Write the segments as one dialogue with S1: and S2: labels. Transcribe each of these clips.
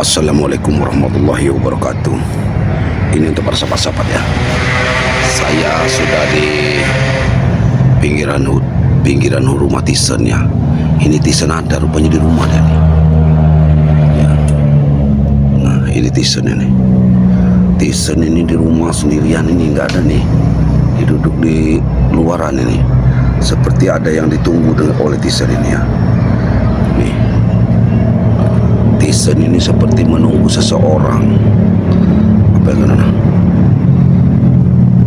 S1: Assalamualaikum warahmatullahi wabarakatuh. Ini untuk para sahabat-sahabat ya. Saya sudah di pinggiran rumah Tisen ya. Ini Tisen ada rupanya di rumah dia nih. Ya. Nah ini Tisen ini. Tisen ini di rumah sendirian ini, nggak ada nih. Dia duduk di luaran ini. Seperti ada yang ditunggu oleh Tisen ini ya. Nih. Tisen ini seperti menunggu seseorang. Apa yang kena?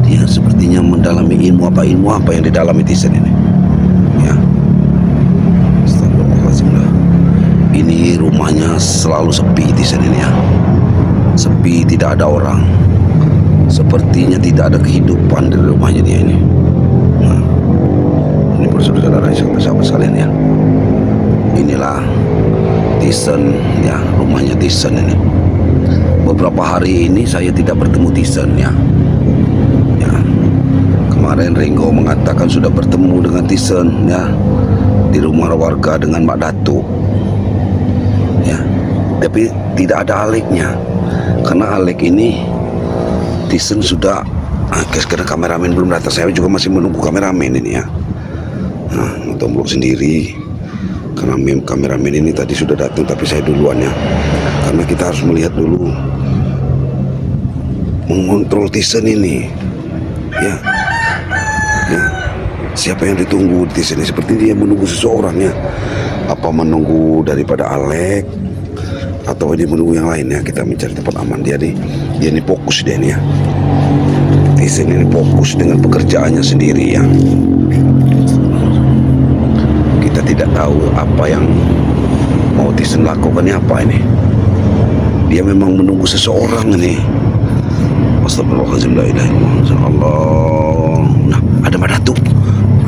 S1: Dia sepertinya mendalami ilmu apa yang didalami Tisen ini. Ya. Astagfirullahaladzim. Ini rumahnya selalu sepi Tisen ini ya. Sepi, tidak ada orang. Sepertinya tidak ada kehidupan di rumahnya dia ini. Nah, ini saudara-saudara sahabat sekalian ya. Inilah Tisen ya, rumahnya Tisen ini. Beberapa hari ini saya tidak bertemu Tisen ya. Ya. Kemarin Ringo mengatakan sudah bertemu dengan Tisen ya di rumah warga dengan Mak Datuk. Ya. Tapi tidak ada Aleknya. Karena Alek ini Tisen sudah karena kameramen belum datang. Saya juga masih menunggu kameramen ini ya. Nah, nonton vlog sendiri. Karena kameramen ini tadi sudah datang, tapi saya duluan ya. Karena kita harus melihat dulu, mengontrol Tisen ini, ya, ya. Siapa yang ditunggu di Tisen ini? Seperti dia menunggu seseorang ya. Apa menunggu daripada Alek, atau dia menunggu yang lain ya? Kita mencari tempat aman dia nih. Dia ini fokus dia nih ya. Tisen ini fokus dengan pekerjaannya sendiri ya. Kita tidak tahu apa yang mau Tisen lakukan ini apa ini. Dia memang menunggu seseorang ini. Astagfirullahaladzim, la ilaha illallah. Allah. Nah, ada Madatu.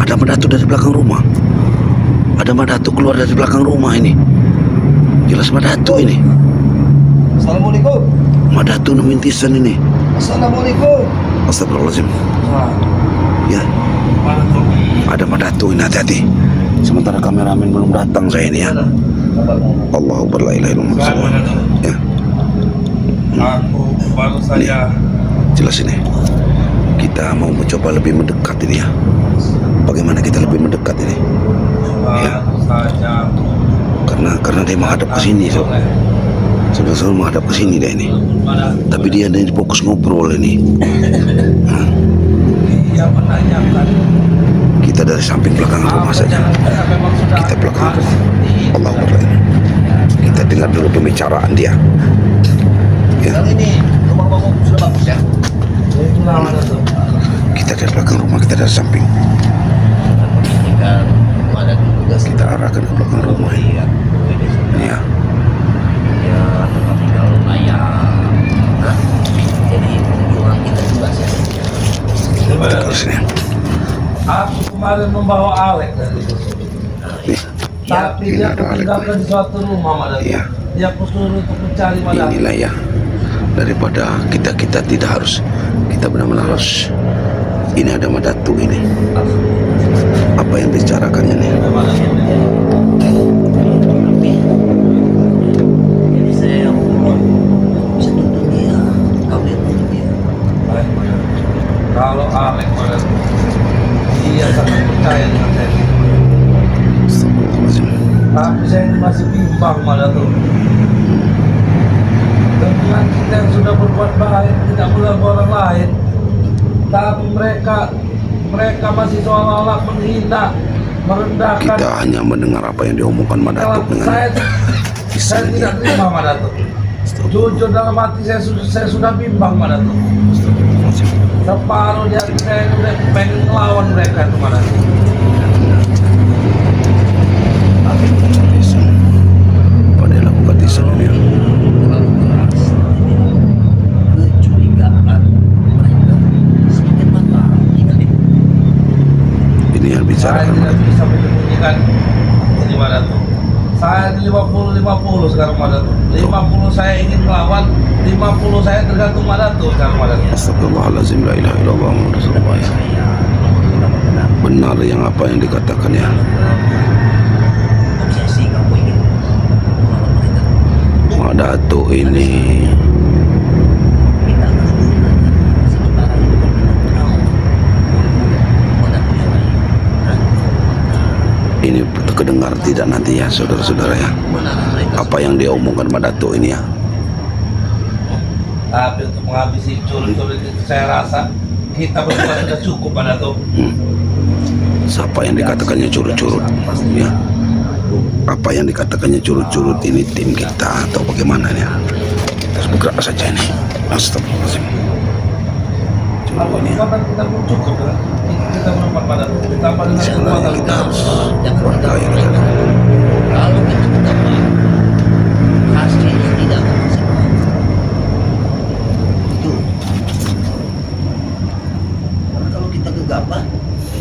S1: Ada Madatu dari belakang rumah. Ada Madatu keluar dari belakang rumah ini. Jelas Madatu ini.
S2: Assalamualaikum.
S1: Madatu nemuin Tisen ini.
S2: Assalamualaikum.
S1: Astagfirullahaladzim. Ya. Ada Madatu ini, hati-hati. Sementara kameramen belum datang saya ini ya. Allahu Akbar, la ilaha illallah. Ya.
S2: Aku baru saja.
S1: Jelas ini. Kita mau mencoba lebih mendekat ini ya. Bagaimana kita lebih mendekat ini? Ya. Karena dia menghadap ke sini, so. Sebenarnya menghadap ke sini dia ini. Tapi dia ada fokus ngobrol ini. Nah.
S2: Dia menanyakan.
S1: Kita dari samping belakang rumah saja. Kita belakang rumah. Allah Akbar. Kita dengar dulu pembicaraan dia. Ya.
S2: Ini rumah bangun sudah bagus ya.
S1: Kita dari belakang rumah, kita dari samping. Kita arahkan ke belakang rumah ini. Ya.
S3: Jadi perjuangan kita juga sih.
S1: Kita sini.
S2: Aku kemarin membawa Alek dari
S1: Nih.
S2: tapi dia tinggalkan di suatu rumah Madatu.
S1: Iya.
S2: Dia kusuruh untuk mencari Madatu.
S1: Inilah ya. Daripada kita tidak harus, kita benar-benar harus. Ini ada Madatu ini. Apa yang dibicarakannya nih?
S3: Jadi saya bisa tuntut dia, kawin tuntut dia.
S2: Kalau Alek Madatu, dia sangat percaya dengan saya.
S1: Astagfirullahaladzim.
S2: Tapi saya ini masih bimbang Madatu. Dengan kita yang sudah berbuat baik, tidak mengganggu orang lain, tapi mereka masih seolah-olah menghina, merendahkan.
S1: Kita hanya mendengar apa yang diomongkan Madatu dengan
S2: Saya tidak terima Madatu. Jujur dalam hati saya sudah bimbang Madatu. Separuh di hati saya udah pengen melawan mereka itu Madatu.
S1: Pada lakukan Tisen ini.
S3: Kecurigaan mereka sedikit mata kita nih.
S1: Ini yang
S2: Saya
S1: bicarakan
S2: tidak
S1: Madatu.
S2: bisa menyembunyikan ini Madatu. Saya di 50-50 sekarang Madatu. 50 saya ingin melawan, 50 saya tergantung Madatu sekarang Madatu.
S1: Astagfirullahaladzim, la ilaha illallah Muhammad Rasulullah. Benar yang apa yang dikatakan ya.
S3: Obsesi kamu ingin melawan mereka.
S1: Mak Datuk ini
S3: Kita akan susunan. Sementara itu kan kita tahu Mak Datuk yang lain. Nah,
S1: ini kedengar tidak nanti ya saudara-saudara ya,
S3: kebenaran mereka
S1: apa yang dia omongkan Mak Datuk ini ya.
S2: Tapi untuk menghabisi curut-curut itu saya rasa kita berdua sudah cukup pada tuh.
S1: Siapa yang dikatakannya curut-curut ya, apa yang dikatakannya curut-curut ini tim kita atau bagaimana ya. Kita harus bergerak saja ini. Astagfirullahaladzim. Coba
S2: Kalau
S1: ini ya.
S2: kekuatan kita pun cukup kan? Kita menempat pada tuh. Ditambah dengan
S1: Sebenarnya
S2: kekuatan
S1: kita
S2: kita.
S1: harus
S3: jangan
S1: warga yang
S3: kita kalau kita mendapat hasilnya tidak akan maksimal. Itu. Karena kalau kita gegabah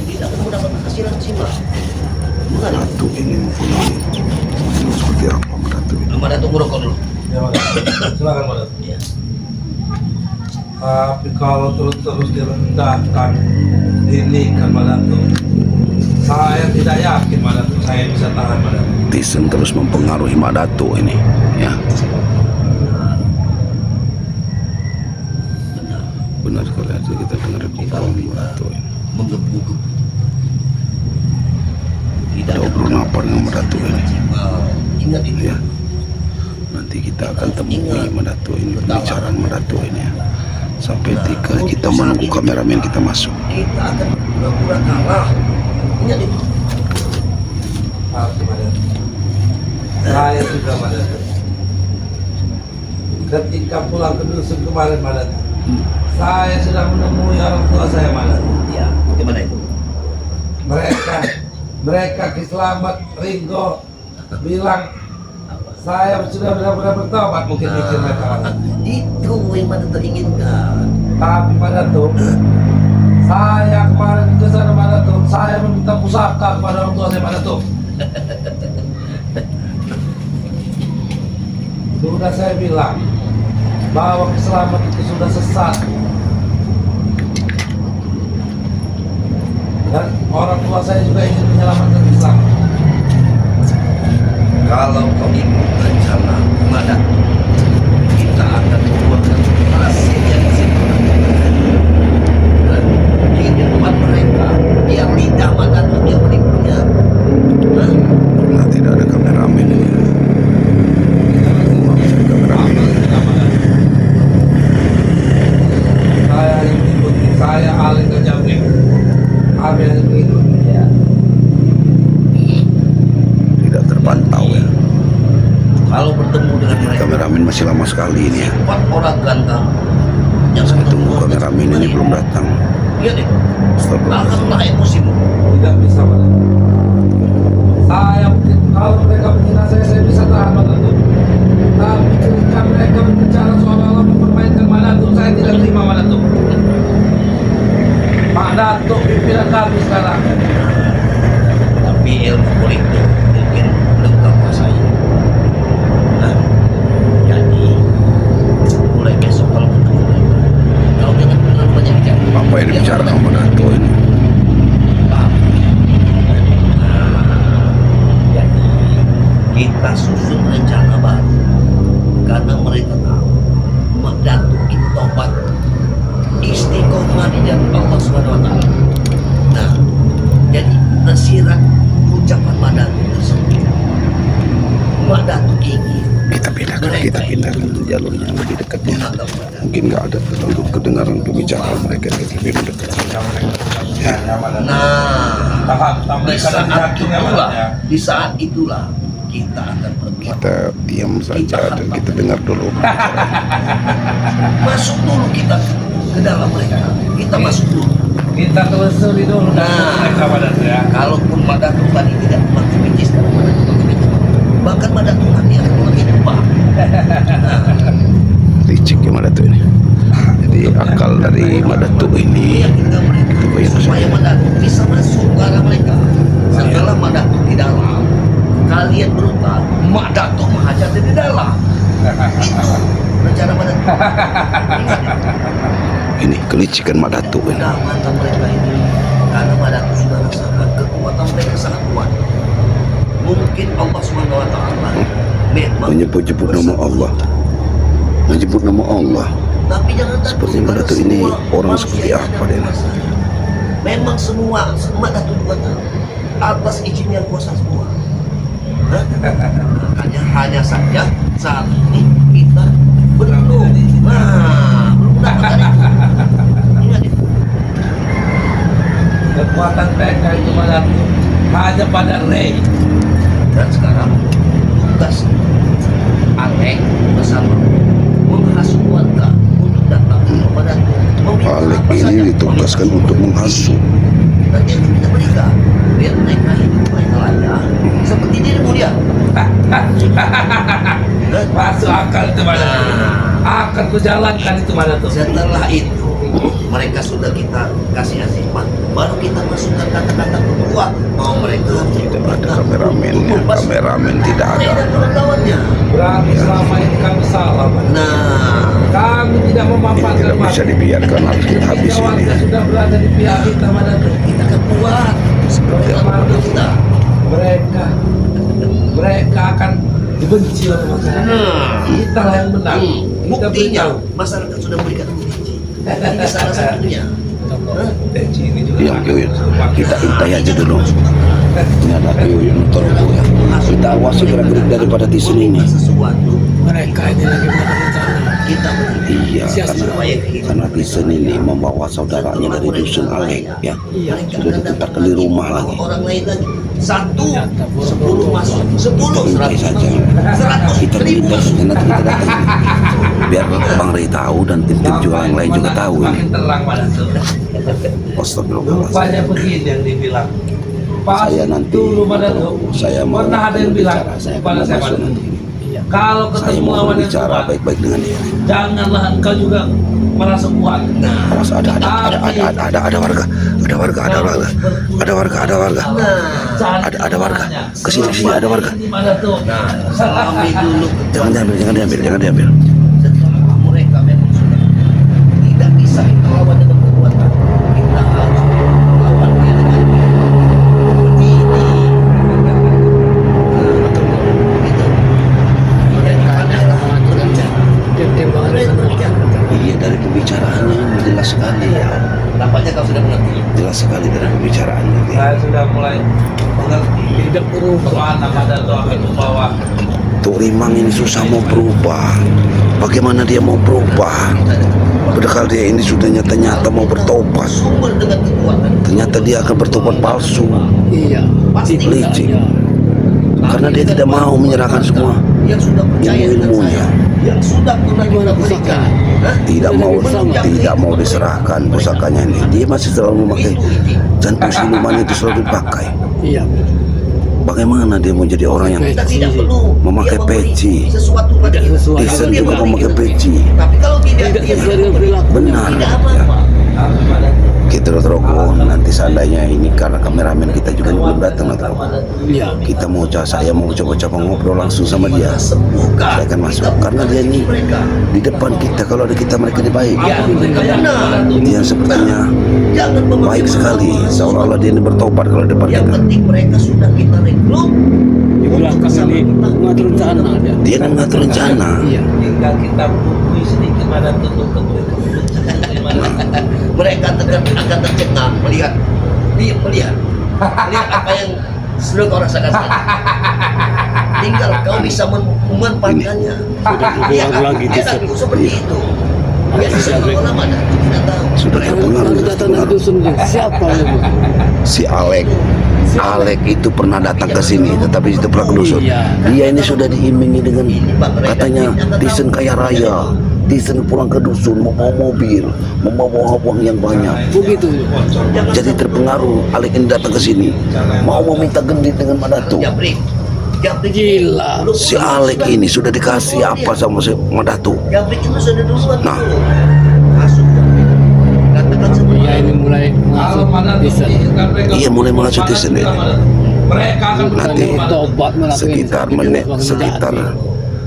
S3: tidak akan mendapat hasil yang maksimal.
S1: Mak Datuk ini mempunyai seperti apa Mak Datuk ini.
S3: Belum ada tunggu rokok dulu.
S2: Ya, Mak. Silakan Mak.
S3: Ya.
S2: Tapi kalau terus-terus direndahkan, ini kan Mak Datuk. Saya tidak yakin Mak Datuk saya bisa tahan Mak Datuk.
S1: Netizen terus mempengaruhi Mak Datuk ini ya.
S3: Benar.
S1: Benar sekali aja kita dengar pengalaman Mak Datuk ini.
S3: Menggebu-gebu. Tidak
S1: Ada obrolan apa dengan Mak Datuk ini
S3: maksimal. Ingat itu.
S1: ya. Nanti kita akan temui Mak Datuk ini, pembicaraan Mak Datuk ini ya. Sampai ketika kita menunggu kameramen kita masuk.
S3: Kita akan pura-pura kalah. Ingat itu.
S2: Tapi Mak Datuk, saya juga Mak Datuk. Ketika pulang ke dusun kemarin Mak Datuk, saya sudah menemui orang tua saya Mak Datuk.
S3: Ya, gimana itu?
S2: Mereka Kiselamat Ringo bilang saya sudah benar-benar bertobat, mungkin mikir mereka Mak Datuk.
S3: Itu yang mana teringinkan.
S2: Tapi Mak Datuk, saya kemarin ke sana Mak Datuk, saya meminta pusaka kepada orang tua saya Mak Datuk. Sudah saya bilang bahwa Kiselamat itu sudah sesat. Dan orang tua saya juga ingin menyelamatkan Kiselamat.
S3: Kalau kau ikut rencana mana kita akan membuatkan hasil yang sempurna. Dan di tempat mereka yang lidah mata dunia berikutnya. Nah,
S1: Nah, tidak ada kameramen ini ya.
S2: Saya yang mengikuti, saya alih ke Jambi. Kami yang mengikuti.
S3: ya.
S1: Tidak terpantau ya.
S3: Kalau bertemu dengan
S1: Jadi
S3: mereka,
S1: kameramen masih lama sekali ini ya.
S3: 4 orang ganteng yang
S1: Saya
S3: ketemu
S1: tunggu kameramen ini belum datang.
S3: Iya deh,
S1: Astagfirullahaladzim.
S3: akanlah emosimu.
S2: Tidak bisa Mak Datuk. Saya mungkin kalau mereka menghina saya bisa tahan Mak Datuk. Tapi ketika mereka berbicara seolah-olah mempermainkan Mak Datuk, saya tidak terima Mak Datuk. Mak Datuk pimpinan kami sekarang.
S3: Tapi ilmu politik mungkin belum kau kuasai. Nah, jadi mulai besok kalau ketemu mereka, kau jangan terlalu banyak bicara.
S1: Apa yang dibicarakan Mak Datuk ini?
S3: Paham? Nah, jadi kita susun rencana baru karena mereka tahu Mak Datuk itu tobat istiqomah di jalan Allah Subhanahu wa taala. Nah, jadi tersirat ucapan Mak Datuk tersebut. Mak Datuk ingin
S1: Kita pindahkan jalurnya yang lebih dekat ya.
S3: menganggap Mak Datuk.
S1: Mungkin nggak ada terlalu kedengaran pembicaraan mereka yang lebih mendekat. Ya.
S3: Nah,
S2: Tahap
S3: di
S2: mereka
S3: saat
S2: dari jantung ya Mak
S3: itulah,
S2: Datuk ya.
S3: di saat itulah kita akan berbuat.
S1: Kita diam saja dan kita dengar dulu.
S3: Masuk dulu kita ke dalam mereka. Kita masuk dulu.
S2: Kita telusuri dulu
S3: Nah.
S2: mereka Mak Datuk ya.
S3: Kalaupun Mak Datuk tadi tidak pakai bicis, karena Mak Datuk pakai bicis, bahkan Mak Datuk nanti akan pakai jubah. Nah,
S1: Licik ya Mak Datuk ini. Jadi akal dari Mak Datuk ini
S3: meyakinkan mereka
S1: itu yang
S3: supaya Mak Datuk bisa masuk ke arah mereka. Setelah Mak Datuk di dalam, kalian berutang, Mak Datuk menghajar dari dalam. Itu rencana Mak Datuk. Ingat ya?
S1: ini kelicikan Mak Datuk ini.
S3: Udah mantap mereka ini, karena Mak Datuk sudah rasakan kekuatan mereka sangat kuat. Mungkin Allah Subhanahu wa taala memang
S1: menyebut-nyebut nama Allah, menyebut nama Allah.
S3: tapi jangan takut.
S1: Seperti Mak Datuk ini orang seperti apa dia?
S3: Memang semua Mak Datuk juga tahu atas izin yang kuasa semua. Hah? hanya saja saat ini kita belum mendapatkan itu. Ingat itu.
S2: Kekuatan mereka itu malah hanya pada Ray.
S3: Dan sekarang tugas Alek bersama menghasut warga untuk datang kepada meminta
S1: Alek
S3: apa saja.
S1: ini ditugaskan untuk menghasut.
S3: Dan itu kita berikan biar mereka hidup mereka layak seperti dirimu dia.
S2: Masuk akal itu mana tuh? Akan kujalankan itu mana tuh?
S3: Setelah itu mereka sudah kita kasih azimat, baru kita masukkan kata-kata kedua. Mau mereka
S1: Tidak ada kameramennya, kameramen tidak ada.
S3: dan kawan-kawannya.
S2: Berarti selama ini kami salah. Pak.
S3: Nah,
S2: Kami tidak
S1: Ini
S2: memanfaatkan
S1: tidak bisa dibiarkan habis ini.
S2: warga sudah berada di pihak kita mana tuh?
S3: kita akan kuat
S1: Seperti
S3: dengan
S1: apa?
S3: warga kita.
S2: Mereka akan dibenci oleh masyarakat. Kita lah yang menang. Kita
S3: Buktinya
S2: beritahu.
S3: masyarakat sudah memberikan kunci. Ini salah satunya.
S1: Diam Kiyuyun, kita intai aja dulu. Ini ada Kiyuyun Torogo ya. Kita awasi gerak-gerik daripada Tisen ini.
S3: Sesuatu
S2: Mereka ini lagi melakukan rencana.
S3: kita beri.
S1: Iya, karena Tisen ini membawa saudaranya dari dusun Alek ya. Sudah ditetapkan di rumah lagi.
S3: Orang lain lagi. 1, 10 masuk, 10,
S1: Intai
S3: 100,
S1: saja.
S3: 100
S1: Kita
S3: ribu
S1: intai
S3: masuk.
S1: saja nanti kita datang. Biar Bang Ray tahu dan tim-tim juga yang lain juga tahu ini.
S2: Makin terang mana tuh?
S1: Astagfirullahaladzim.
S2: Rupanya begini yang dibilang.
S1: Saya nanti
S2: dulu pada tuh.
S1: saya mau
S2: Pernah ada yang bilang
S1: berbicara, saya akan
S2: kepada saya
S1: masuk
S2: pada
S1: nanti.
S2: kalau
S1: Saya
S2: ketemu
S1: mau
S2: lawan yang
S1: berbicara
S2: kuat,
S1: baik-baik dengan dia.
S2: janganlah engkau juga merasa kuat.
S1: Awas ada warga, ada warga. Ada warga. Kesini ada warga.
S2: Mana tuh?
S3: Kami dulu
S1: Jangan diambil.
S3: setelah mereka memang sudah tidak bisa kita lawan dengan kekuatan, kita harus lawan dia dengan begini. Gitu. Mereka adalah
S1: Iya, dari pembicaraannya ini jelas sekali ya.
S3: Tampaknya kau sudah mengerti.
S1: Jelas sekali dari pembicaraannya.
S2: Saya sudah mulai mengerti. Tidak berubah. Ada tuh akan membawa.
S1: Tuk Rimang ini susah mau berubah. Bagaimana dia mau berubah? Padahal dia ini sudah nyata-nyata mau bertobat.
S3: Sumber dengan kekuatan.
S1: Ternyata dia akan bertobat palsu.
S4: Iya,
S3: Pasti
S1: Licik. Karena dia tidak mau menyerahkan semua
S3: yang sudah percaya dengan
S1: ilmu-ilmunya.
S3: saya, yang sudah pernah kita berikan. Hah?
S1: Tidak mau diserahkan pusakanya ini. Dia masih selalu memakai jantung siluman itu selalu dipakai.
S4: iya.
S1: Bagaimana dia mau jadi orang yang
S3: Kita tidak perlu
S1: memakai
S3: dia memberi
S1: peci.
S3: sesuatu pada
S4: Tidak
S3: kita.
S4: sesuai.
S3: Kalau
S1: Tisen
S3: dia
S1: juga
S3: memberi
S1: memakai
S3: kita,
S1: peci.
S3: tapi kalau tidak
S4: Tidak
S3: dia
S4: sesuai dengan perilaku.
S1: Benar.
S3: tidak
S1: Ya.
S3: apa-apa.
S1: Kita Trogo, nanti seandainya ini karena kameramen kita juga belum datang Trogo.
S4: Iya.
S1: Kita mau saya mau coba-coba ngobrol langsung sama dia.
S3: Sembuhkan.
S1: Saya akan masuk karena dia ini
S3: mereka.
S1: di depan kita. Kalau ada kita mereka ini baik.
S3: Ya, mereka benar.
S1: Dia sepertinya
S3: Jangan
S1: baik
S3: memaksa
S1: sekali. Seolah-olah dia ini bertobat kalau di depan
S3: Yang
S1: kita.
S3: penting mereka sudah kita rekrut.
S4: Di belakang ini mengatur rencana ada.
S1: Dia yang mengatur rencana.
S4: Iya.
S2: Tinggal kita bukui sedikit mana tutup
S3: Mereka akan tercengang melihat apa yang sudah kau rasakan saja. Tinggal kau bisa memanfaatkannya. Dia
S4: keluar lagi,
S3: dia
S4: Tisen.
S3: aku seperti itu. Dia semua lama tidak tahu.
S1: Sudah
S3: Mereka
S1: terpengaruh.
S4: Orang datang dari dusun ini, siapa itu?
S1: Si Alek itu pernah datang ke sini, tetapi itu pernah ke dusun. Dia ini sudah diiming dengan katanya Tisen kaya raya. Tisen pulang ke dusun membawa mobil, membawa uang yang banyak.
S4: Begitu.
S1: Jadi terpengaruh. Alek ini datang ke sini mau meminta gendit dengan Madatu.
S3: Jabrik.
S4: Gila.
S1: Si Alek ini sudah dikasih apa sama si Madatu?
S3: Jabrik itu sudah duluan.
S1: Nah.
S3: Masuk Jabrik. Katakan seperti
S4: Iya, ini mulai
S2: Kalau
S4: masuk
S2: mana
S4: bisa.
S1: Iya, mulai menghasut Tisen ini.
S2: Mereka akan
S1: Nanti
S4: Tobat
S1: sekitar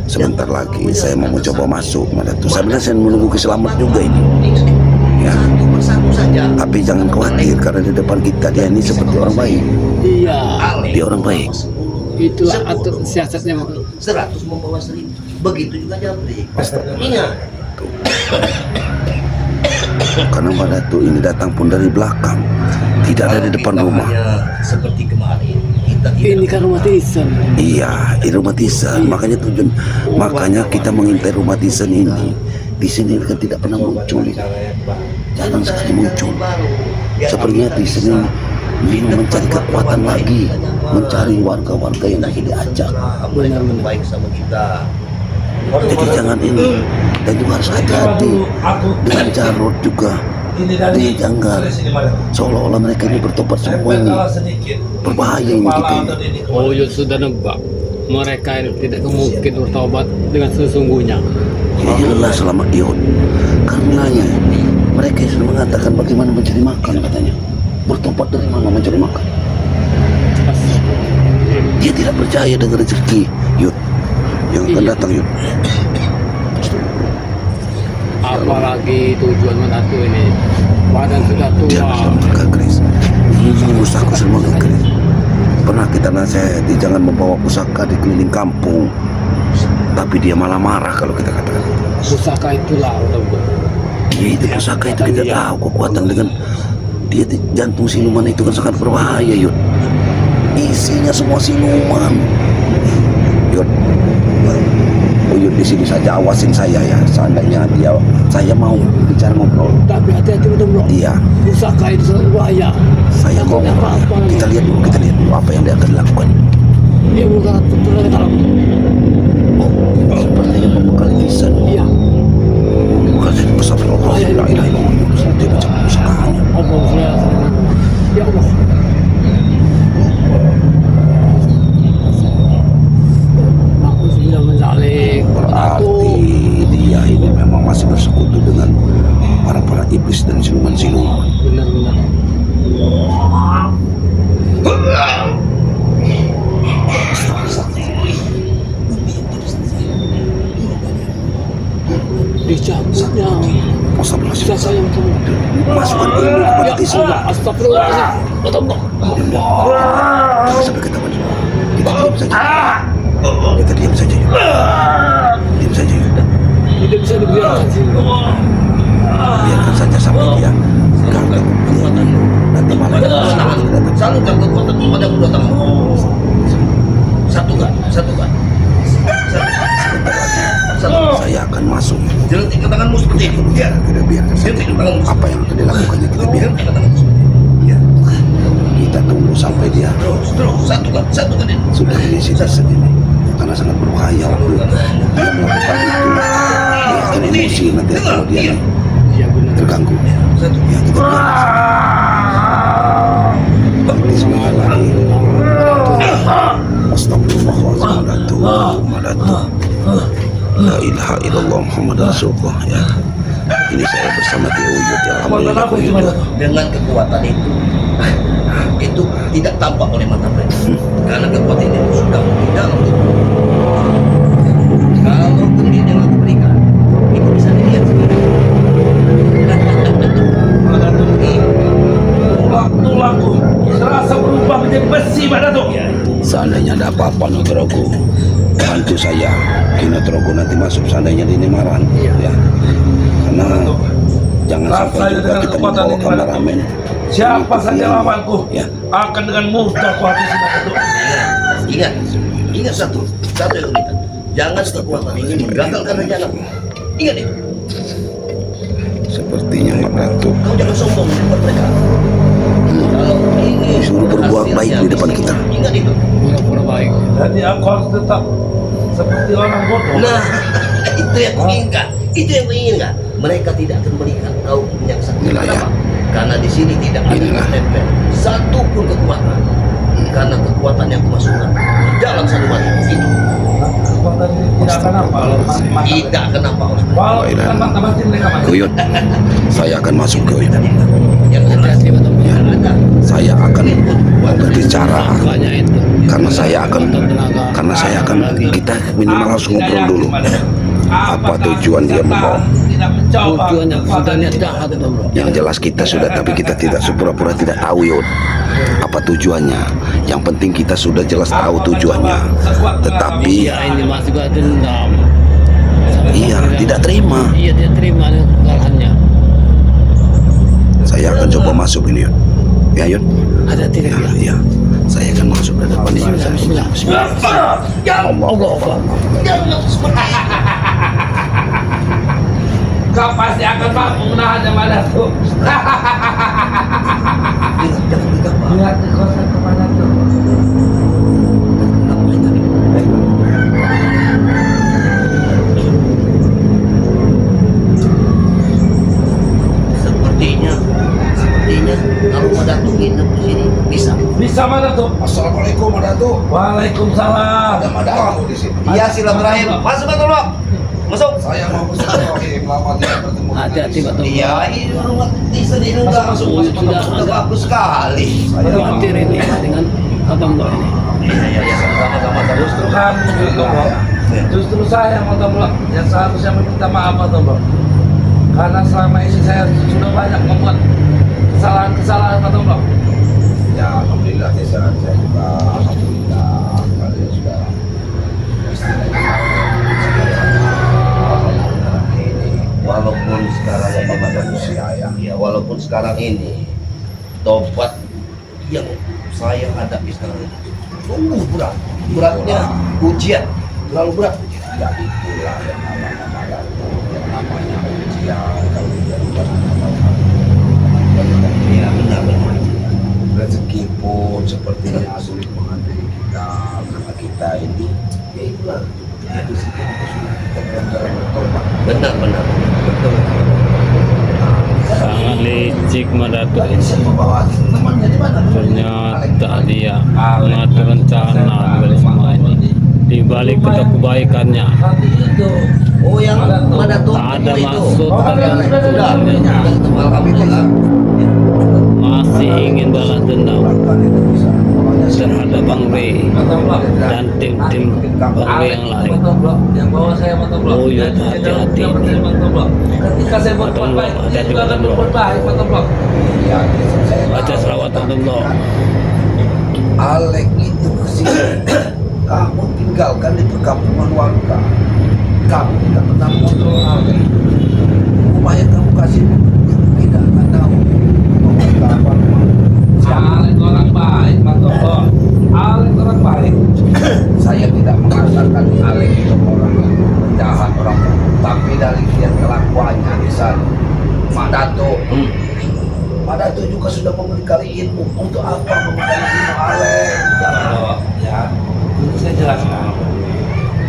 S1: sebentar lagi saya mau mencoba masuk Madatu. Sebenarnya saya menunggu keselamat juga ini. Ya.
S3: satu persatu saja.
S1: Tapi jangan khawatir karena di depan kita dia ini seperti orang baik.
S4: Iya.
S3: Alek
S1: Dia orang baik.
S4: Itulah
S3: 10.
S4: atur siasatnya.
S3: 100 membawa 1000. Begitu juga Japri. Ingat.
S1: Karena Mbak Datuk ini datang pun dari belakang, tidak ada di depan
S3: Kita
S1: rumah.
S3: hanya seperti kemarin. Kita tidak
S4: Ini kan rumah Tisan.
S1: Iya, ini rumah Tisan. Makanya tujuan, makanya kita mengintai rumah Tisan ini. Di sini kan tidak pernah muncul, jarang sekali muncul. Sepertinya Tisan ini mencari kekuatan lagi, mencari warga-warga yang lagi diajak.
S3: Mereka baik sama kita.
S1: Jadi jangan ini, dan juga harus hati-hati dengan Jarod juga.
S2: Ini dari
S1: Ini Janggar. Seolah-olah mereka ini bertobat semua ini.
S2: sedikit.
S1: Berbahaya ini kita ini.
S4: Oyot sudah nebak. Mereka ini tidak mungkin bertobat dengan sesungguhnya.
S1: Ya jelas selama Ion. Karenanya mereka sudah mengatakan bagaimana mencari makan katanya. Bertobat dari mana mencari makan? Dia tidak percaya dengan rezeki Yud yang akan datang Yud.
S4: Apalagi tujuan menatu ini. Badan sudah
S1: Dia
S4: tua.
S1: bersama Kris. Pusaka semua Kris. Pernah kita nasihati jangan membawa pusaka di keliling kampung. Tapi dia malah marah kalau kita katakan.
S4: Pusaka itulah udah.
S1: Dia itu pusaka itu kita tahu kekuatan dengan dia jantung siluman itu kan sangat berbahaya Yud. Isinya semua siluman. Yud. Oh Yud di sini saja awasin saya ya. Seandainya saya mau bicara ngobrol.
S4: Tapi hati-hati betul-betul.
S1: Iya.
S4: Pusaka itu sangat bahaya.
S1: Saya mau
S4: Takutnya apa-apa.
S1: kita lihat dulu apa yang dia akan lakukan.
S4: Dia bukan terlalu dalam.
S1: Oh, sepertinya pembekal Tisan.
S4: Iya.
S1: Bukan astagfirullah, la ilaha illallah. Dia baca pusakanya.
S4: Allah sudah. Ya Allah. Aku sudah menzalik.
S1: Berarti dia ini memang masih bersekutu dengan para iblis dan siluman-siluman.
S4: Benar-benar. Dicabutnya
S1: Astagfirullah.
S4: pusaka yang keluar.
S1: Masukkan ilmu kepada
S4: Ya
S1: Tisan.
S4: Allah, astagfirullahaladzim. Betul.
S1: Jangan sampai ketahuan. Kita diam saja. Kita diam saja. Diam saja.
S4: Tidak bisa dibiarkan sih.
S1: Biarkan saja sampai dia ganggu dia ini. Nanti malah kita datang.
S3: Salurkan kekuatan kepada kedua tangan. Satukan.
S1: Sebentar lagi saya akan masuk.
S3: Jangan tinggal tanganmu seperti ini. Ya.
S1: Kita biarkan saja apa yang akan dilakukannya kita
S3: Jangan
S1: biarkan.
S3: tinggal tanganmu seperti ini. Ya.
S1: Kita tunggu sampai dia
S3: Terus. Satukan ini.
S1: sudah diisi Tisan ini. Karena sangat berbahaya waktu dia melakukan itu. Dia akan emosi nanti kalau dia
S4: Iya benar.
S1: terganggu.
S3: Satu.
S1: Ya kita biarkan. Bismillahirrahmanirrahim. Astagfirullahaladzim. La ilaha illallah Muhammad Rasulullah ya. Ini saya bersama Tio Uyut ya. Alhamdulillah Tio Uyut.
S3: Dengan kekuatan itu tidak tampak oleh mata mereka. Karena kekuatan itu sudah di dalam tubuh. Kalau kemudian yang aku berikan, itu bisa dilihat sendiri.
S2: Tulangku serasa berubah menjadi besi pada tuh.
S3: Ya,
S1: Seandainya ada apa-apa Nutrogo, bantu saya. Nutrogo nanti masuk seandainya di Nimaran ya. Karena jangan sampai juga kita membawa kameramen.
S2: Siapa
S1: mengikuti
S2: saja
S1: yang-
S2: lawanku
S1: ya.
S2: akan dengan mudah ku habisi pada tuh.
S3: ingat satu yang kita. Jangan kekuatan ini menggagalkan rencana. Ingat itu.
S1: Sepertinya Mak Datuk
S3: Kau jangan sombong di depan mereka. Kalau ini
S1: disuruh berbuat baik di depan kita.
S3: Ingat itu.
S4: Pura-pura baik.
S2: Jadi aku harus tetap seperti orang bodoh.
S3: Nah, itu yang kuinginkan. Itu yang kuinginkan. Mereka tidak akan melihat kau punya kesaktian.
S1: Inilah ya.
S3: Kenapa? Karena di sini tidak ada
S1: Inilah.
S3: tempel satu pun kekuatan. Karena kekuatan yang kumasukkan di dalam sanubari itu
S2: Kekuatan ini tidak akan apa oleh mata.
S3: tidak akan nampak oleh mereka.
S2: Walau kita mati mereka mati.
S1: Uyut, saya akan masuk ke Uyut.
S3: Yang
S4: Hati-hati betul.
S1: Ya.
S3: ada
S1: Saya akan berbicara
S4: Makanya itu.
S1: karena saya akan kita minimal harus ngobrol dulu. Apa tujuan dia membawa?
S2: Tidak mencoba.
S4: Tujuannya sudah niat jahat itu bro.
S1: Yang jelas kita sudah, tapi kita tidak pura-pura tidak tahu Yud. Apa tujuannya? Yang penting kita sudah jelas tahu tujuannya. Tetapi
S4: Iya ini masih gak dendam.
S1: iya tidak terima.
S4: Iya dia terima kesalahannya.
S1: Saya akan coba masuk ini Yud. Ya Yud.
S4: Ada tidak
S1: Ya,
S4: ya?
S1: ya. Saya akan masuk ke depan ini.
S4: Bismillah. Allah.
S2: Kau pasti akan mampu menahan yang mana tuh.
S3: Jangan digabah.
S2: Lihat di kosan kemana tuh.
S3: Ngapain tadi? Sepertinya kalau mau Datuk nginep di sini bisa.
S2: Bisa mana tuh?
S1: Assalamualaikum Datuk.
S2: Waalaikumsalam.
S1: Ada Datuk di sini.
S3: Iya silaturahim. Masuk Pak Tolong. Masuk.
S1: Saya mau silaturahim lama tidak bertemu.
S4: Hati-hati Pak Tolong.
S3: Iya, ini rumah Tisa ini udah
S2: Masuk,
S4: masuk,
S3: sudah
S4: masuk.
S3: bagus sekali.
S1: Saya
S4: Khawatir ini dengan abang bro ini.
S3: Iya, sama-sama terus.
S2: Justru kamu gitu bro. Justru saya mau bro. Yang seharusnya meminta maaf atau bro. Karena selama ini saya sudah banyak membuat kesalahan-kesalahan atau bro.
S1: Ya alhamdulillah saya juga alhamdulillah kalian sudah
S3: Walaupun sekarang ini
S1: manusia ya.
S3: walaupun sekarang ini tobat yang saya hadapi sekarang ini sungguh berat. Beratnya ujian, terlalu berat.
S1: Ya itulah yang namanya ujian kalau dia bukan
S3: Iya benar.
S1: rezeki pun sepertinya sulit menghantui kita karena kita ini ya itulah ya di situ kita dalam bertobat.
S3: Benar. Betul.
S4: Sangat licik Datuk
S1: Tadi
S4: ini.
S1: saya membawa temannya di mana?
S4: Ternyata dia mengatur rencana di balik semua ini. Di balik kebaikannya.
S2: Nanti itu.
S3: Oh yang mana tuh?
S4: Tak ada
S3: itu?
S4: maksud
S2: Oh,
S4: tertentu
S2: sudah.
S4: sebenarnya.
S3: Alhamdulillah.
S4: Masih ingin balas dendam terhadap Bang Ray
S2: Atau bro.
S4: dan tim-tim Bang Ray yang lain.
S2: Yang bawa saya motor blok.
S4: Oh, iya, hati-hati ini.
S2: Ketika saya berbuat
S4: Motor
S2: baik,
S4: blok,
S2: dia
S4: hati-hati
S2: juga akan
S4: motor blok.
S2: berbuat baik motor blok.
S1: Ya, saya
S4: Baca selawat Allah.
S1: Alek itu kesini. Kamu tinggalkan di perkampungan warga. Kamu tidak pernah kontrol Alek. Rumah yang kamu kasih tidak akan tahu. Apa
S2: Alek orang baik, motor blok. Alek orang baik.
S1: saya tidak mengatakan Alek itu orang jahat orang, tapi dari lihat kelakuannya di sana. Mak Dato, Mak Dato juga sudah memberikan ilmu. Untuk apa memberikan ilmu Alek?
S2: Bro, ya, ini saya jelaskan.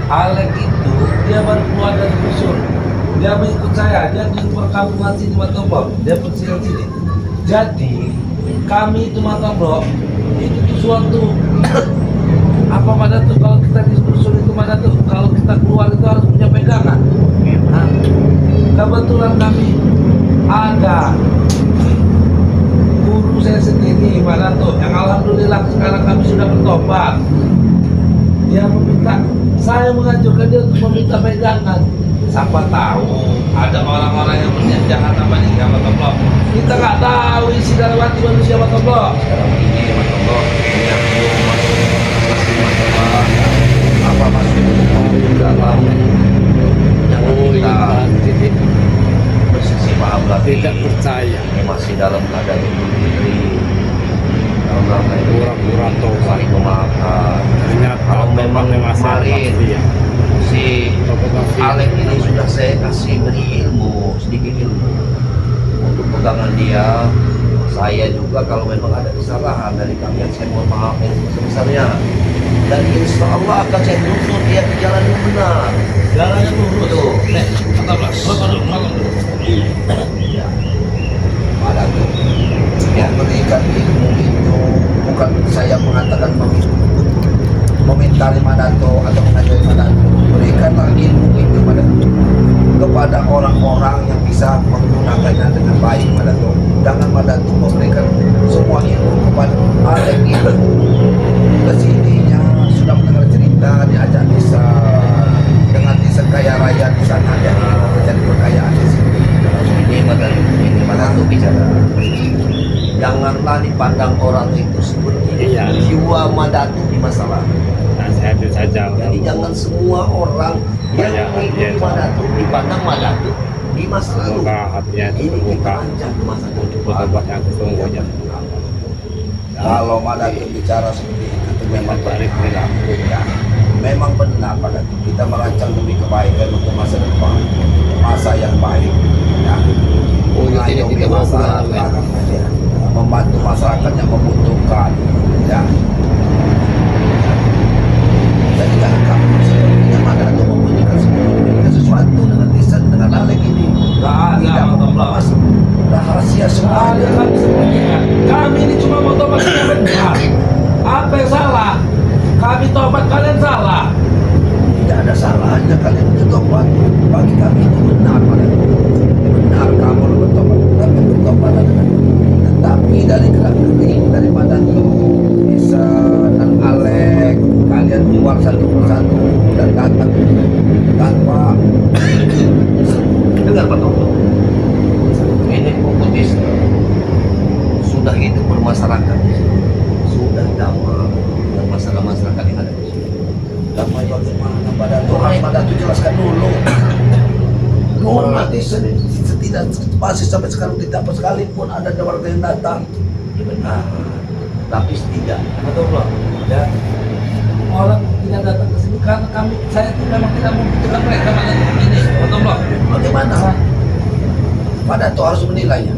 S2: Alek itu dia baru keluar dari dusun. Dia mengikut saya, dia di perkampungan sini Matombok, dia pesisir sini. Jadi kami itu Matombok itu tuh suatu apa pada tuh kalau kita di dusun itu pada tuh kalau kita keluar itu harus punya pegangan. Nah, kebetulan kami ada guru saya sendiri pada tuh yang alhamdulillah sekarang kami sudah bertobat. Dia meminta saya mengajukan dia untuk meminta pegangan. Siapa tahu ada orang-orang yang berniat jahat apa nih sama toblok. Kita nggak tahu isi dalam hati manusia apa toblok.
S3: Sekarang ini Mas Allah, ini aku masih masalah apa masuk dalam yang
S4: Oh
S3: kita
S4: iya,
S3: bersisi paham lagi
S4: tidak percaya.
S3: masih dalam keadaan Idul Fitri dalam rangka itu
S4: Pura-pura tobat.
S3: saling memaafkan.
S4: Ternyata
S3: Kalau memang
S4: masih
S3: kemarin
S4: dia.
S3: si
S4: Tobat masih.
S3: Alek ini sudah saya kasih beri ilmu sedikit ilmu untuk pegangan dia. Saya juga kalau memang ada kesalahan dari kalian saya mohon maaf yang sebesar-besarnya, dan insya Allah akan saya tuntun dia ke jalan yang benar.
S2: Jalan yang lurus.
S3: Betul.
S1: Ya. Mak Dato, yang berikan ilmu itu bukan saya mengatakan meminta Mak Dato atau mengajari Mak Dato. Berikanlah ilmu itu kepada orang-orang yang bisa menggunakannya dengan baik Mak Dato. Jangan Mak Dato memberikan semua ilmu kepada Alek itu. Kesininya sudah mendengar cerita diajak desa dengan desa kaya raya di sana
S3: bicara. Janganlah dipandang orang itu seperti
S4: Iya.
S3: jiwa Madatu di masa lalu.
S4: Nasihat itu saja.
S3: Jadi jangan semua orang yang
S4: Banyak
S3: mengikuti
S4: hati
S3: Madatu dipandang Madatu di masa lalu.
S4: Semoga hatinya itu
S3: Ini kita
S4: terbuka
S3: ajak ke masa
S4: untuk
S3: depan.
S4: bertobat yang sesungguhnya.
S1: Kalau Madatu bicara seperti itu memang
S4: Balik perilaku.
S1: ya, memang benar pada kita merancang demi kebaikan untuk masa depan, masa yang baik. Ya.
S4: Oh, jadi
S1: Mengayomi
S4: kita masuk dalam
S1: masyarakat, ya. Membantu masyarakat yang membutuhkan. Ya. Jadi jangan kamu sepertinya Madatu membunyikan sesuatu dengan lisan dengan Alek ini.
S2: Nggak
S1: Tidak
S2: ada,
S1: membahas rahasia
S2: Ada
S1: semuanya.
S2: kami semuanya. Kami ini cuma mau tobat yang benar. Apa yang salah? Kami tobat, kalian salah.
S1: Tidak ada salahnya kalian bertobat. Bagi kami itu benar pada benar kamu bertobat, tapi bertobat adalah tetapi dari gerak gerik daripada itu bisa dan Alek kalian keluar satu persatu dan datang tanpa
S3: Dengar Pak Toto, ini Puputih sudah hidup bermasyarakat di sini. Sudah damai dengan masalah masyarakat yang ada di sini.
S1: damai bagaimana pada Tuhan pada itu jelaskan dulu. Nuhun mati setidak masih sampai sekarang tidak sekalipun ada warga yang datang.
S3: Ya benar, tapi tidak.
S2: Betul belum? Ya. Orang tidak datang ke sini karena saya memang tidak membutuhkan mereka pada ini. Betul belum?
S1: Bagaimana? Pada itu harus menilainya.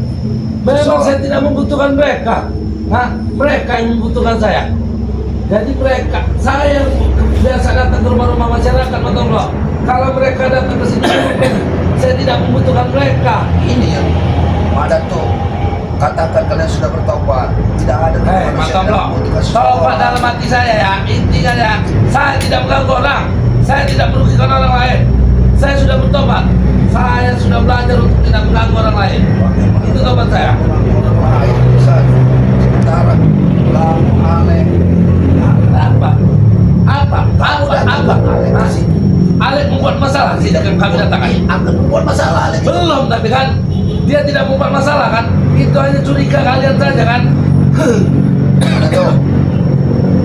S2: Memang saya tidak membutuhkan mereka. Nah, mereka yang membutuhkan saya. Jadi mereka, saya yang biasa datang ke rumah-rumah masyarakat, betul belum? Kalau mereka datang ke sini, saya tidak membutuhkan mereka.
S1: Ini yang ada tuh katakan kalian sudah bertobat, tidak ada
S2: Mantap loh.
S1: membutuhkan
S2: Tobat
S1: seseorang.
S2: dalam hati saya ya. Intinya ya, saya tidak mengganggu orang. Saya tidak merugikan orang lain. Saya sudah bertobat. Saya sudah belajar untuk tidak mengganggu orang lain. Itu tobat saya.
S1: Orang lain bisa sementara lalu Alek
S2: Apa? Apa? Apa?
S1: Alek
S2: Hah?
S1: kasih
S2: Alek membuat masalah sih dengan kami datang ini.
S1: akan membuat masalah Alek.
S2: Belum tapi kan dia tidak membuat masalah kan? Itu hanya curiga kalian saja kan?
S1: Ada tuh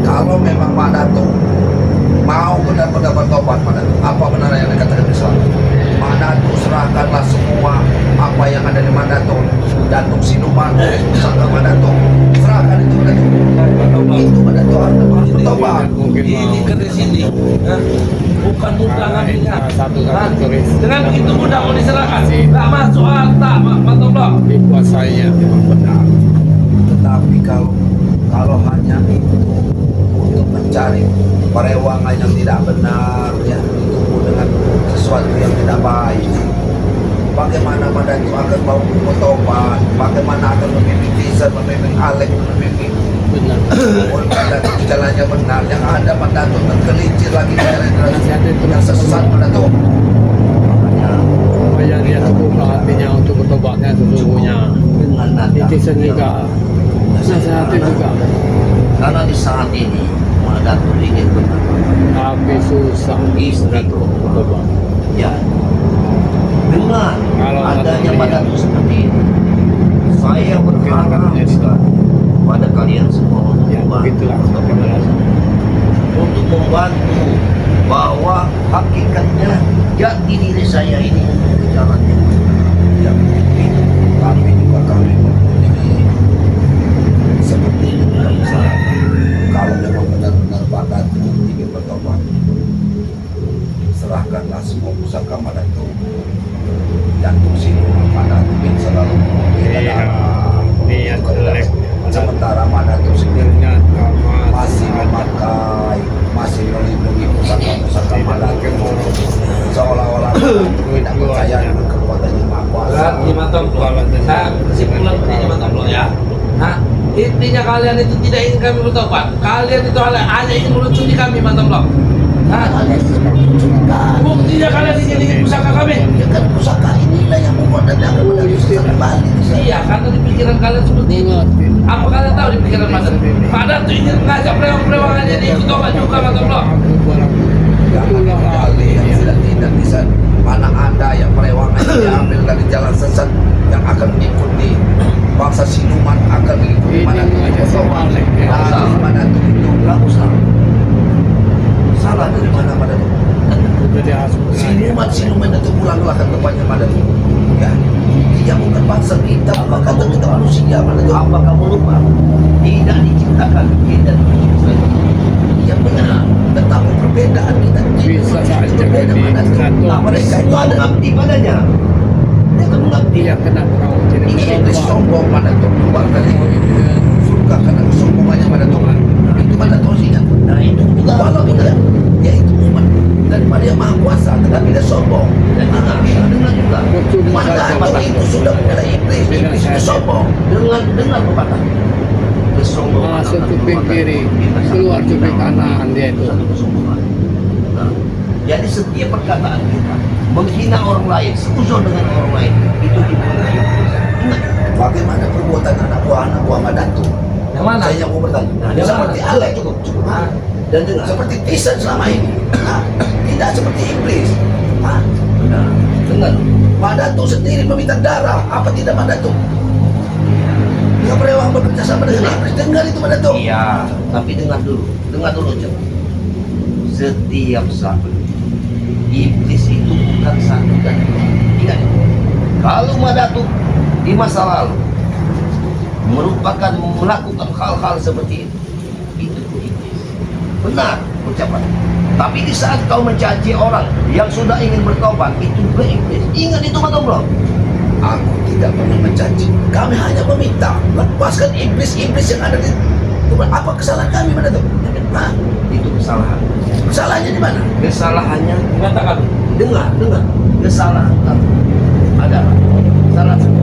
S1: kalau memang Madatu mau benar-benar bertobat Madatu, apa benar yang dikatakan Islam? Madatu serahkanlah semua apa yang ada di Madatu, Datuk Siluman, pusaka Madatu, serahkan itu Madatu. Itu Madatu harus bertobat.
S2: Ini ke sini. Hah? Bukan mudah ngambilnya.
S4: Satu
S2: Hah?
S4: kali tulis.
S2: Dengan begitu mudah mau diserahkan.
S4: Masih.
S2: Nggak masuk akal, mantap loh.
S4: Dikuasainya memang benar.
S1: Tetapi kalau hanya itu untuk mencari perewangan yang tidak benar, ya ditubuh dengan sesuatu yang tidak baik, bagaimana Madatu akan mau bertobat? Bagaimana akan membimbing Lisan, membimbing Alek, membimbing
S4: Benar.
S1: Madatu di jalannya benar? Yang ada Madatu tergelincir lagi ke jalan
S4: Nasihat itu
S1: yang sesat Madatu.
S4: Supaya dia terbuka hatinya untuk bertobatnya sesungguhnya.
S3: Dengan nada.
S4: Netizen juga. Nasihat juga.
S3: Karena di saat ini Madatu ingin bertobat.
S4: Tapi susah.
S3: Istriku
S4: Bertobat.
S3: ya dengan
S4: Kalau
S3: adanya
S4: Madatu
S3: Madatu seperti ini, saya berharap sekali pada kalian semua untuk
S4: Ya,
S3: membantu
S4: begitulah.
S3: untuk membantu bahwa hakikatnya jati diri saya ini ke jalan yang benar.
S1: Yang penting kami juga kami mempunyai seperti itu juga misalnya kalau memang benar-benar Madatu ingin bertobat, serahkanlah semua pusaka Madatu, jantung siluman Madatu yang selalu
S4: Iya. Niat jelek.
S1: sementara Madatu sendiri
S4: Ternyata
S1: masih memakai, masih melindungi pusaka-pusaka Madatu, seolah-olah tidak percaya dengan kekuatan yang maha kuasa.
S2: Berarti mantap loh. Saya kesimpulan begini mantap loh ya. Nah, intinya kalian itu tidak ingin kami bertobat. Kalian itu hanya ingin melucuti kami mantap loh. Nah, buktinya kalian ingin pusaka kami.
S1: Ya kan pusaka inilah yang membuat dan akan menjadi kembali.
S2: Iya, karena di pikiran kalian seperti itu. Apa kalian tahu di pikiran Madatu? Madatu ingin mengajak preman-preman jadi ikut tobat juga mantap loh.
S1: Jangan kembali yang tidak bisa. Mana ada yang perewangan yang diambil dari jalan sesat yang akan mengikuti kuasa siluman akan mengikuti Madatuk Madatuk itu
S3: Nggak usah. Salah dari mana Madatuk?
S1: siluman itu pulanglah ke tempatnya Madatuk. Ya, dia bukan bangsa kita, bukan kita manusia Madatuk.
S3: Apa kamu lupa? Tidak diciptakan kita diciptakan.
S1: Yang benar, tetapi perbedaan kita
S5: Bisa saja
S1: berbeda
S5: jadi
S1: Madatuk.
S5: satu.
S1: Nah, mereka itu ada
S3: mengabdi padanya. Dia akan mengabdi.
S5: Iya, kenapa kau jadi
S1: ini iblis
S5: sombong?
S1: sombong Madatuk keluar dari surga karena kesombongannya Madatuk. Itu Madatuk ingat.
S3: Nah itu juga
S1: Walau dia itu umat daripada yang maha kuasa, tetapi dia sombong.
S3: dan dengar juga.
S5: Percuma saja
S1: Madatuk itu sudah menjadi iblis, iblis itu sombong.
S3: Dengar pepatah. Kesombongan
S5: Masuk
S3: akan
S5: kuping
S3: keluar
S5: kiri,
S3: dari
S5: keluar kuping kanan dia itu.
S3: Satu kesombongan. Nah, jadi setiap perkataan kita menghina orang lain, seuzon dengan orang lain, itu dimulai. Ingat,
S1: Bagaimana perbuatan anak buah Madatuk?
S2: Yang mana?
S1: Saya mau bertanya.
S3: Nah,
S1: Dia
S3: yang
S1: seperti
S3: mana?
S1: Allah cukup. Ah,
S3: dan dengar.
S1: seperti Tisan selama ini. Ah, tidak seperti iblis. Ah,
S3: Nah, dengar.
S1: Madatuk sendiri meminta darah. Apa tidak Madatuk? Dia berewang bekerja sama dengan iblis. Dengar itu Madatuk.
S3: Iya, tapi dengar dulu coba. Setiap saat iblis itu bukan satu dan dua. Ingat, kalau Madatuk di masa lalu melakukan hal-hal seperti itu iblis. Benar ucapan. Tapi di saat kau mencaci orang yang sudah ingin bertobat, itu juga iblis. Ingat itu Madatuk.
S1: Aku tidak pernah mencaci. Kami hanya meminta lepaskan iblis-iblis yang ada di. Apa kesalahan kami Madatuk? Nah,
S3: Itu kesalahan.
S1: kesalahannya di mana?
S3: Kesalahannya
S2: Mengatakan
S3: dengar kesalahan kamu adalah salah satu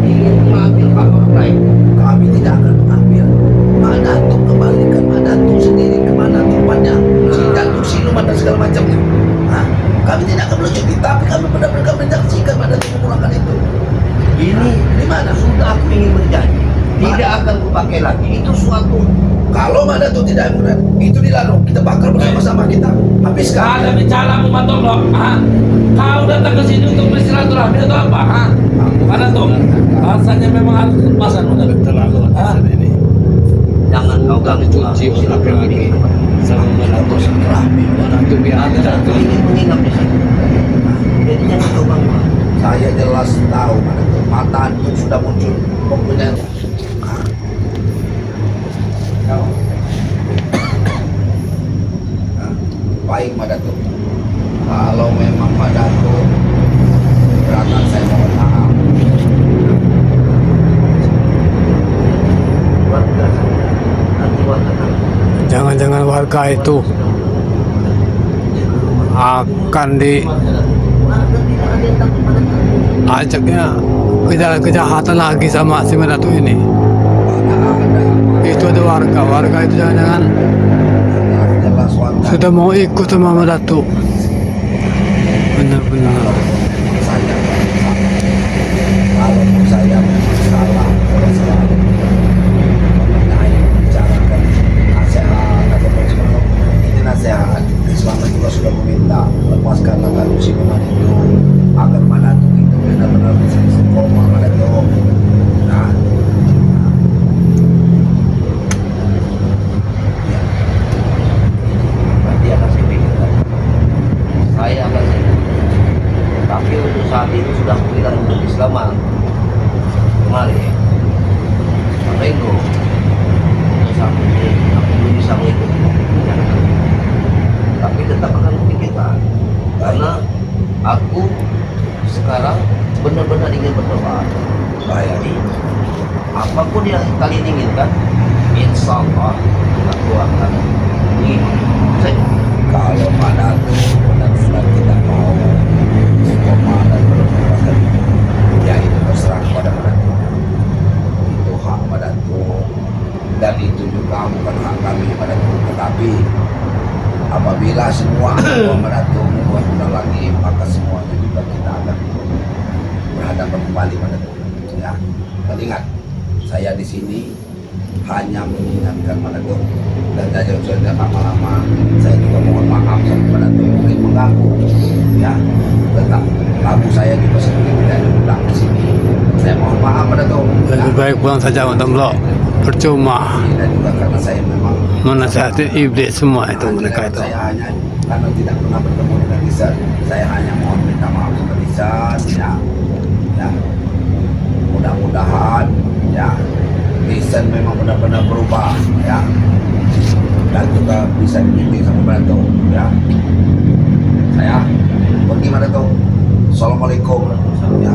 S3: ingin mengambil hak orang lain.
S1: Kami tidak akan mengambil. Madatuk kembalikan Madatuk sendiri kemana tempatnya. Datuk siluman dan segala macamnya. Hah? Kami tidak akan melucuti, tapi kami benar-benar menyaksikan Madatuk memulangkan itu.
S3: Ini
S1: Di mana?
S3: sudah aku ingin berjanji, tidak akan kupakai lagi. Itu suatu
S1: Kalau Madatuk tidak benar, itu dilarang. Kita bakar bersama-sama kita.
S2: ada
S1: Habiskan.
S2: bicara mau matong loh. Kau datang ke sini untuk bersilaturahmi atau apa? Mana tuh? Rasanya memang harus lepasan.
S4: Terlalu atasan ini.
S3: jangan kau ganggu
S5: Dicuci
S3: aku.
S5: laki-laki sama Madatuk. Madatuk biar
S3: Ada
S5: tidak
S3: aku ingin menginap di sini. Jadi jangan kau ganggu aku.
S1: Saya jelas tahu Madatuk. Mata antum sudah muncul mempunyai. Baik Madatuk. Kalau memang Madatuk keberatan, saya mohon maaf.
S3: Warga saya, nanti warga kami.
S5: Jangan-jangan warga itu akan
S3: Warga tidak ada yang takut pada kami.
S5: diajaknya kejahatan lagi sama si Madatuk ini.
S1: Mana ada
S5: Itu ada warga itu jangan-jangan
S1: jelas warga.
S5: sudah mau ikut sama Madatuk. Benar-benar.
S1: Saya kalau saya memang salah, saya selalu memintai, bicarakan nasihat ataupun sebagainya. Ini nasihat. Selama juga sudah meminta lepaskanlah Datuk siluman itu agar Madatuk itu benar-benar bisa istiqomah Madatuk. Nah, ya.
S3: Nanti akan saya pikirkan. Saya akan saya pikirkan. Tapi untuk saat ini sudah aku bilang untuk Islaman. Kemarin, Mengko. Untuk saat ini aku belum bisa mengikuti. Tapi tetap akan kupikirkan. Karena aku sekarang benar-benar ingin bertobat. Jadi apapun yang kalian inginkan, insya Allah aku akan mengikuti. Saya
S1: Kalau Madatuk benar-benar tidak mau istiqomah dan berpuasa, ya itu terserah kepada Madatuk. Itu hak Madatuk dan itu juga bukan hak kami Madatuk. Tetapi apabila semua hak Madatuk membuat benar lagi, maka semuanya juga kita akan berhadapan kembali Madatuk. Ya, dan ingat, saya di sini hanya mengingatkan Madatuk dan saya sudah lama-lama saya juga mohon maaf sama Madatuk mungkin mengganggu ya, tetap lagu saya juga sendiri tidak diulang di sini. Saya mohon maaf Madatuk.
S5: Dan lebih baik pulang saja untuk lo. Percuma
S1: Dan juga karena saya memang
S5: menasihati iblis semua itu mereka itu.
S1: Saya hanya karena tidak pernah bertemu dengan Ihsan, saya hanya mohon minta maaf kepada Ihsan, ya. Ya. Mudah-mudahan ya Ihsan memang benar-benar berubah, ya. Dan juga bisa dibimbing sama Dato, ya. Saya bagaimana tuh? Assalamualaikum, ya.